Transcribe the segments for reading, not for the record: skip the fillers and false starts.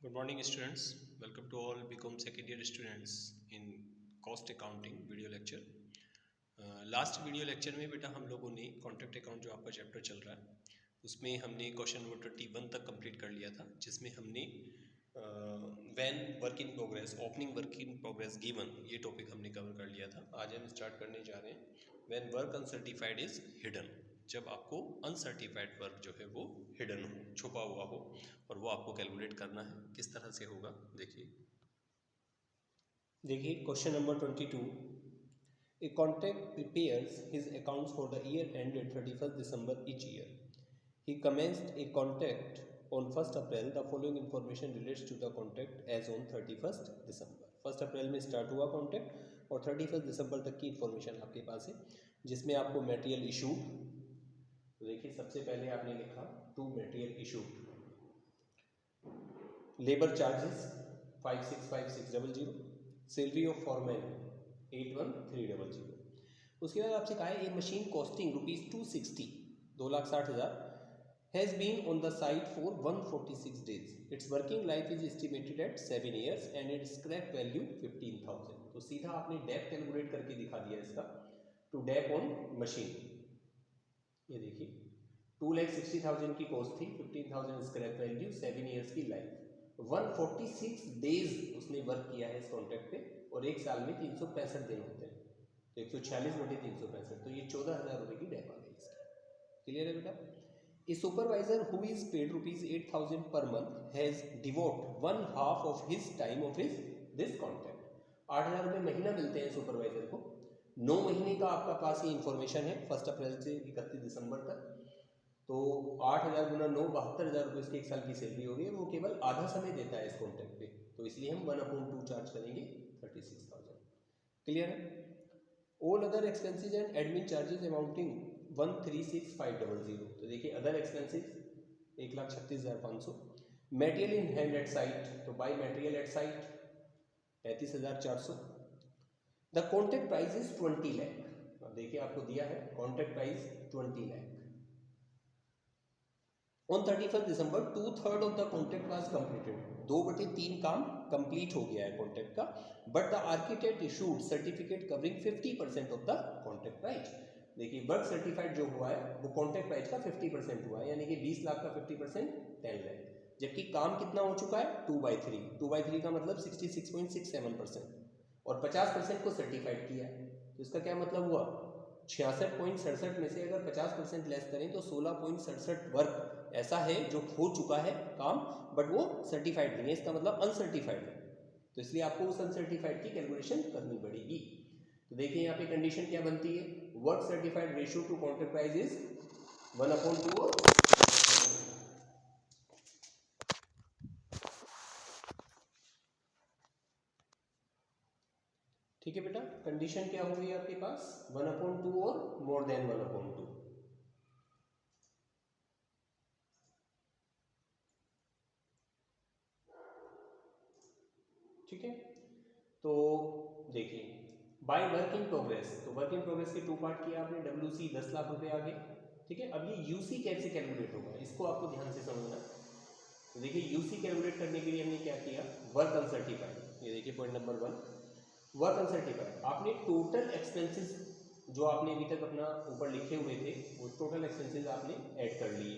Good morning students. Welcome to all BCom second year students in cost accounting video lecture. Last video lecture में बेटा हम लोगों ने contract account जो आपका चैप्टर चल रहा है उसमें हमने क्वेश्चन नंबर 21 तक कंप्लीट कर लिया था, जिसमें हमने when work in progress, opening work in progress given, ये टॉपिक हमने कवर कर लिया था। आज हम स्टार्ट करने जा रहे हैं when work uncertified is hidden, जब आपको अनसर्टिफाइड वर्क जो है वो हिडन हो, छुपा हुआ हो, और वो आपको कैलकुलेट करना है। किस तरह से होगा देखिए question number 22। A contract prepares his accounts for the year ended 31st December each year. He commenced a contract on 1st April. The following information relates to the contract as on 31st December. 1st April में start हुआ contract और 31st दिसंबर तक की information आपके पास है, जिसमें आपको material issued, तो देखिए सबसे पहले आपने लिखा to material issued, labour charges 565600, salary of foreman 81300। उसके बाद आपसे कहा है a machine costing ₹260, 2,60,000 has been on the site for 146 days. Its working life is estimated at 7 years and its scrap value 15,000। तो सीधा आपने डेप कैलकुलेट करके दिखा दिया इसका, टू डेप ऑन मशीन। ये देखिए 2,60,000 की कॉस्ट थी, 15,000 स्क्रैप वैल्यू, 7 years की लाइफ, 146 डेज उसने वर्क किया है इस कॉन्ट्रैक्ट पे, और एक साल में 365 दिन होते हैं, तो 146/365, तो ये 14,000 रुपये की डेप आ गई इसकी। क्लियर है बेटा? A supervisor who is paid ₹8,000 per month has devote 1/2 of his time of his this contract. 8,000 रुपये महीना मिलते हैं सुपरवाइजर को। 9 महीने का आपका पास ये इन्फॉर्मेशन है 1 अप्रैल से 31 दिसंबर तक, तो 8,000 गुना 9, 72,000 रुपये इसके एक साल की सैलरी हो गई। वो केवल आधा समय देता है इस कॉन्ट्रैक्ट पे, तो इसलिए हम 1/2 चार्ज करेंगे 36,000। क्लियर है? All other expenses and admin charges amounting 136,500। तो देखिए other expenses 1,36,500। Material in hand at site, तो by material at site 35,400। The contract price is 20 lakh. देखिए आपको दिया है contract price 20 lakh. On 31st December 2/3 of the contract was completed. 2/3 काम complete हो गया है कॉन्ट्रैक्ट का, but the architect issued certificate covering 50% of the contract price. देखिए वर्क सर्टिफाइड जो हुआ है वो कॉन्ट्रैक्ट प्राइस का 50% हुआ है, यानी कि 20 लाख का 50% 10 लाख, जबकि काम कितना हो चुका है 2/3। 2/3 का मतलब 66.67%, और 50% को सर्टिफाइड किया है, तो इसका क्या मतलब हुआ 66.67 में से अगर 50% लेस करें तो 16.67 वर्क ऐसा है जो हो चुका है काम, बट वो सर्टिफाइड नहीं है, इसका मतलब अनसर्टिफाइड है, तो इसलिए आपको उस अनसर्टिफाइड की कैलकुलेशन करनी पड़ेगी। तो देखिए यहाँ पे कंडीशन क्या बनती है, work certified ratio two contract price is 1/2। ठीक है बेटा, कंडीशन क्या हो गई आपके पास 1/2 और मोर देन 1/2। ठीक है, तो देखिए बाय वर्क इन प्रोग्रेस, तो वर्क इन प्रोग्रेस के 2 पार्ट किया आपने, WC 10 लाख रुपए आ गए। ठीक है, अब ये यूसी कैसे कैलकुलेट होगा इसको आपको ध्यान से समझना। तो देखिए यूसी कैलकुलेट करने के लिए हमने क्या किया, वर्क अनसर्टिफाइड, ये देखिए पॉइंट नंबर 1, वर्क अनसर्टिफाइड। आपने टोटल एक्सपेंसेस जो आपने अभी तक अपना ऊपर लिखे हुए थे वो टोटल एक्सपेंसेस आपने ऐड कर लिए,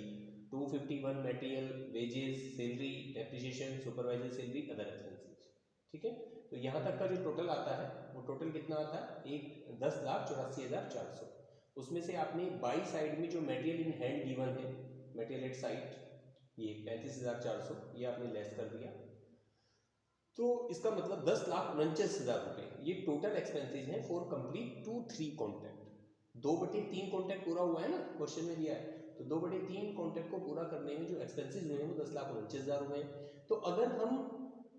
251 material, wages, salary, depreciation, supervisor salary, other expenses. ठीक है, तो यहाँ तक का जो टोटल आता है वो टोटल कितना आता है 10,84,400। उसमें से आपने बाई साइड में जो मटेरियल इन हैंड गिवन है, मटेरियल एट साइट, ये 35,400, ये आपने लेस कर दिया, तो इसका मतलब 10,49,000 रुपये ये टोटल एक्सपेंसेस हैं फॉर कंप्लीट 2-3 कॉन्ट्रैक्ट। 2/3 कॉन्ट्रैक्ट पूरा हुआ है ना, क्वेश्चन में दिया है, तो 2/3 कॉन्ट्रैक्ट को पूरा करने में जो एक्सपेंसेस हुए हैं वो 10,49,000 रुपये हैं। तो अगर हम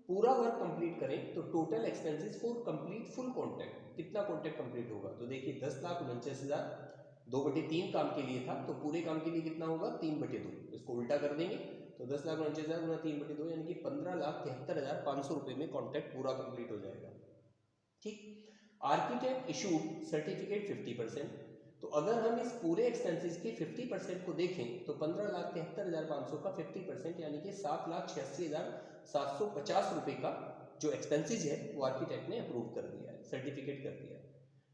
पूरा वर्क कंप्लीट करें तो total expenses for complete full contract कितना कॉन्ट्रैक्ट कंप्लीट होगा, तो देखिए 10,49,000 2/3 काम के लिए था, तो पूरे काम के लिए कितना होगा 3/2, इसको उल्टा कर देंगे तो 10,49,000 गुना 3/2 यानी कि 15,73,500 रुपये में कॉन्ट्रैक्ट पूरा कंप्लीट हो जाएगा। ठीक, आर्किटेक्ट इशूड सर्टिफिकेट 50%, तो अगर हम इस पूरे एक्सपेंसेस के 50% को देखें तो 15,73,500 का 50% यानी कि 750 रुपये का जो एक्सपेंसेस है वो आर्किटेक्ट ने अप्रूव कर दिया है, सर्टिफिकेट कर दिया है।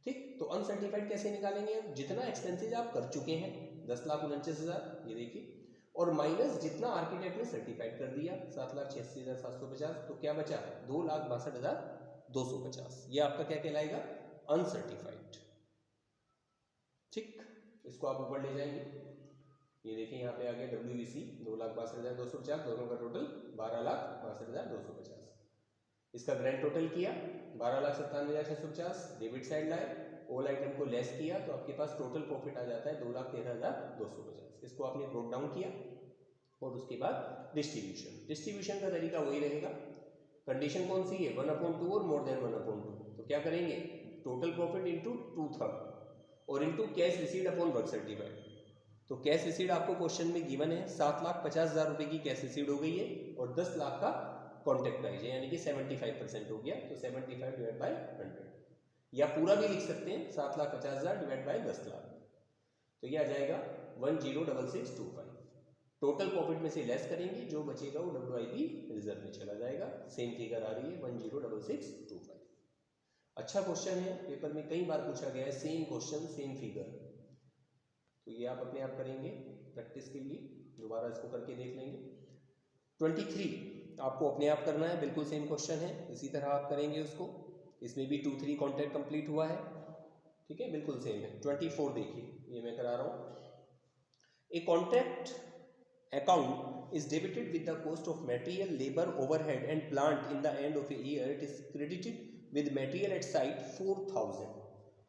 ठीक, तो अनसर्टिफाइड कैसे निकालेंगे? जितना एक्सपेंसेस आप कर चुके हैं 10,49,000 ये देखिए, और माइनस जितना आर्किटेक्ट ने सर्टिफाइड कर दिया 7,86,750, तो क्या बचा? 2,62,250। ये आपका क्या कहलाएगा? अनसर्टिफाइड। ठीक, इसको आप ऊपर ले जाएंगे, ये देखिए यहाँ पे आ गया WBC 2,62,250, दोनों का टोटल 12,62,250। इसका ग्रैंड टोटल किया 12,97,650, डेबिट साइड लाए, ऑल आइटम को लेस किया तो आपके पास टोटल प्रॉफिट आ जाता है 2,13,250। इसको आपने ब्रोक डाउन किया और उसके बाद डिस्ट्रीब्यूशन का तरीका वही रहेगा। कंडीशन कौन सी है? 1/2 और मोर देन 1/2। तो क्या करेंगे? टोटल प्रॉफिट इंटू 2/3 और into cash received upon work certified. तो कैश रिसीव्ड आपको क्वेश्चन में गिवन है, 7,50,000 रुपये की कैश रिसीव्ड हो गई है और 10 लाख का कॉन्ट्रैक्ट प्राइस है, यानी कि 75% हो गया। तो 75 डिवाइड बाय 100, या पूरा भी लिख सकते हैं 7,50,000 डिवाइड बाय 10 लाख, तो ये आ जाएगा 10,6625। टोटल प्रॉफिट में से लेस करेंगे, जो बचेगा वो WIP रिजर्व में चला जाएगा। सेम फिगर आ रही है 10,6625। अच्छा क्वेश्चन है, पेपर में कई बार पूछा गया है, सेम क्वेश्चन सेम फिगर। तो ये आप अपने आप करेंगे प्रैक्टिस के लिए, दोबारा इसको करके देख लेंगे। 23 आपको अपने आप करना है, बिल्कुल सेम क्वेश्चन है, इसी तरह आप करेंगे उसको। इसमें भी 2-3 कॉन्ट्रैक्ट कंप्लीट हुआ है, ठीक है, बिल्कुल सेम है। 24 देखिए, ये मैं करा रहा हूँ। A contract account is debited with the cost of material, labor, overhead and plant in the end of a year. It is credited with material at site 4,000.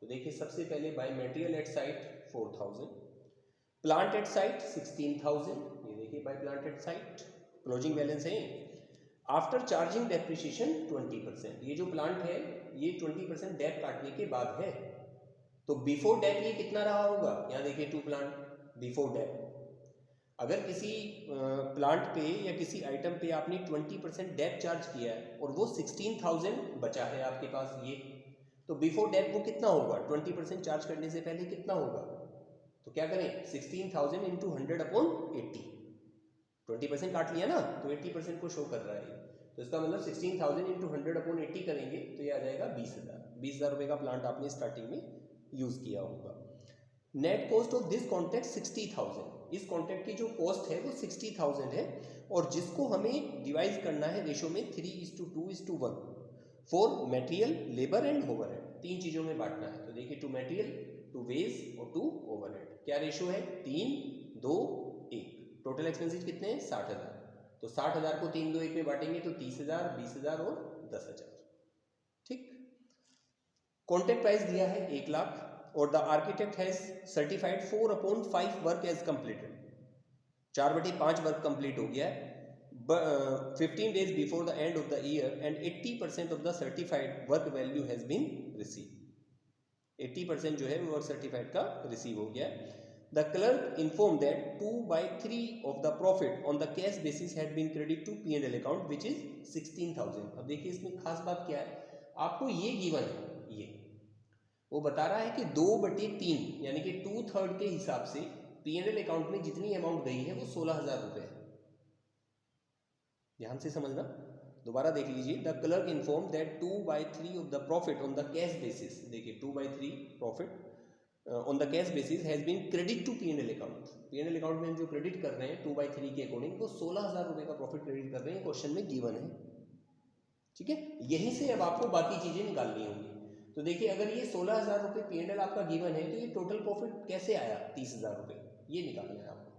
तो देखिए सबसे पहले by material at site 4,000, plant at site 16,000, ये देखिए by plant at site closing balance है। After charging depreciation 20%, ये जो plant है ये 20% डेट काटने के बाद है। तो बिफोर डेट ये कितना रहा होगा? यहाँ देखिए टू प्लांट बिफोर डेट, अगर किसी प्लांट पे या किसी आइटम पे आपने 20% डेट चार्ज किया है और वो 16,000 बचा है आपके पास, ये तो बिफोर डेट वो कितना होगा? 20% चार्ज करने से पहले कितना होगा? तो क्या करें? 16,000 इंटू 100/80, 20% काट लिया ना, तो 80% को शो कर रहा है। तो इसका मतलब 16,000 इंटू 100/80 करेंगे तो ये आ जाएगा 20,000 रुपये का प्लांट आपने स्टार्टिंग में यूज किया होगा। Net cost of this contract 60,000, इस कॉन्ट्रैक्ट की जो कॉस्ट है वो 60,000 है, और जिसको हमें डिवाइड करना है रेशो में 3:2:1 for material, labour and overhead, 3 चीज़ों में बांटना है। तो देखिए टू मटेरियल, टू वेज और टू ओवरहेड, क्या रेशो है? 3:2:1। टोटल एक्सपेंसेस कितने हैं? 60,000। तो 60,000 को 3:2:1 में बांटेंगे तो 30,000, 20,000 और 10,000। ठीक, कॉन्ट्रैक्ट प्राइस दिया है 1 लाख और the architect has certified 4/5 work as completed, 4/5 work complete हो गया है 15 days before the end of the year and 80% of the certified work value has been receive. 80% जो है वो वर्क सर्टिफाइड का रिसीव हो गया है। The clerk inform that 2/3 of the profit on the cash basis had been credit to P&L account which is 16,000। अब देखिए इसमें खास बात क्या है, आपको ये गिवन है, ये वो बता रहा है कि 2/3 यानी कि 2/3 के हिसाब से P&L अकाउंट में जितनी अमाउंट गई है वो 16,000 रुपये है। ध्यान से समझना, दोबारा देख लीजिए। The clerk inform that 2/3 of the profit on the cash basis, देखिए 2/3 profit on the cash basis has been credit to P&L account. P&L account में हम जो क्रेडिट कर रहे हैं 2/3 के अकॉर्डिंग, वो 16,000 रुपये का प्रॉफिट क्रेडिट कर रहे हैं, क्वेश्चन में गिवन है। ठीक है, यहीं से अब आपको बाकी चीजें निकालनी होंगी। तो देखिए अगर ये 16,000 रुपये P&L आपका गिवन है तो ये टोटल प्रॉफिट कैसे आया? 30,000 रुपये, ये निकालना है आपको।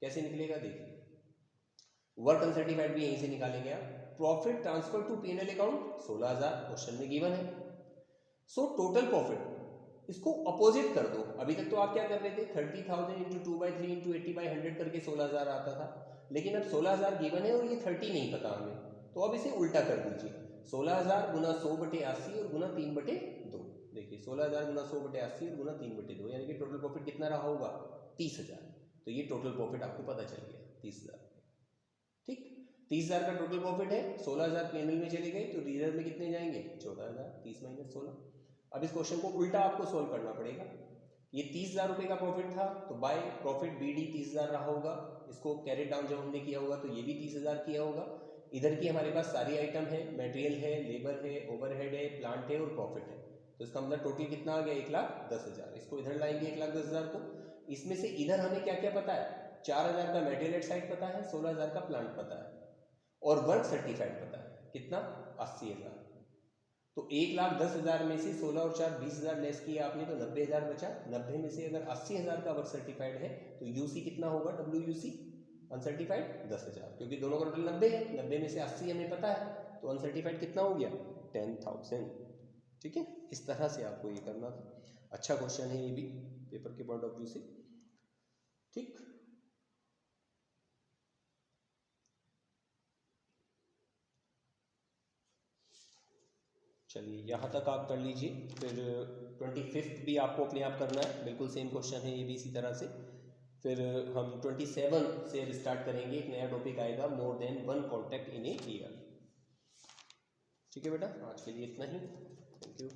कैसे निकलेगा? देखिए वर्क अनसर्टिफाइड भी यहीं से निकालेंगे आप। Profit transfer to P&L account 16,000 question में गिवन है। सो टोटल प्रॉफिट, इसको अपोजिट कर दो। अभी तक तो आप क्या कर रहे थे? 30,000 इंटू 2/3 इंटू 80/100 करके 16,000 आता था, लेकिन अब 16,000 गिवन है और ये 30 नहीं पता हमें, तो अब इसे उल्टा कर दीजिए। 16,000 गुना 100/80 और गुना 3/2। देखिए 16,000 गुना 100/80 और गुना 3/2, यानी कि टोटल प्रॉफिट कितना रहा होगा? 30,000। तो ये टोटल प्रॉफिट आपको पता चल गया 30,000। ठीक, 30,000 का टोटल प्रॉफिट है, 16,000 P&L में चले गए तो रिजर्व में कितने जाएंगे? 14,000। 30 माइनस 16। अब इस क्वेश्चन को उल्टा आपको सोल्व करना पड़ेगा। ये 30,000 रुपये का प्रॉफिट था तो बाय प्रॉफिट BD 30,000 रहा होगा, इसको कैरी डाउन जब हमने किया होगा तो ये भी 30,000 किया होगा। इधर की हमारे पास सारी आइटम है, मटेरियल है, लेबर है, ओवरहेड है, प्लांट है और प्रॉफिट है। तो इसका मतलब टोटल कितना आ गया 1,10,000। इसको इधर लाएंगे 1,10,000 को। इसमें से इधर हमें क्या क्या पता है, 4,000 का मटेरियल साइड पता है, 16,000 का प्लांट पता है और वर्क सर्टिफाइड पता है कितना 80,000। तो 1,10,000 में से 16 और 4 20,000 लेस किया आपने तो 90,000 बचा। 90 में से अगर 80,000 का वर्क सर्टिफाइड है तो यूसी कितना होगा, WUC अनसर्टिफाइड 10,000, क्योंकि दोनों का टोटल 90 है। 90 में से 80 हमें पता है तो अनसर्टिफाइड कितना हो गया 10,000। ठीक है, इस तरह से आपको ये करना था। अच्छा क्वेश्चन है ये भी पेपर के पॉइंट ऑफ व्यू से। ठीक, चलिए यहाँ तक आप कर लीजिए। फिर 25 भी आपको अपने आप करना है, बिल्कुल सेम क्वेश्चन है ये भी इसी तरह से। फिर हम 27 से स्टार्ट करेंगे, एक नया टॉपिक आएगा, more than one contact in a year. ठीक है बेटा, आज के लिए इतना ही। Thank you.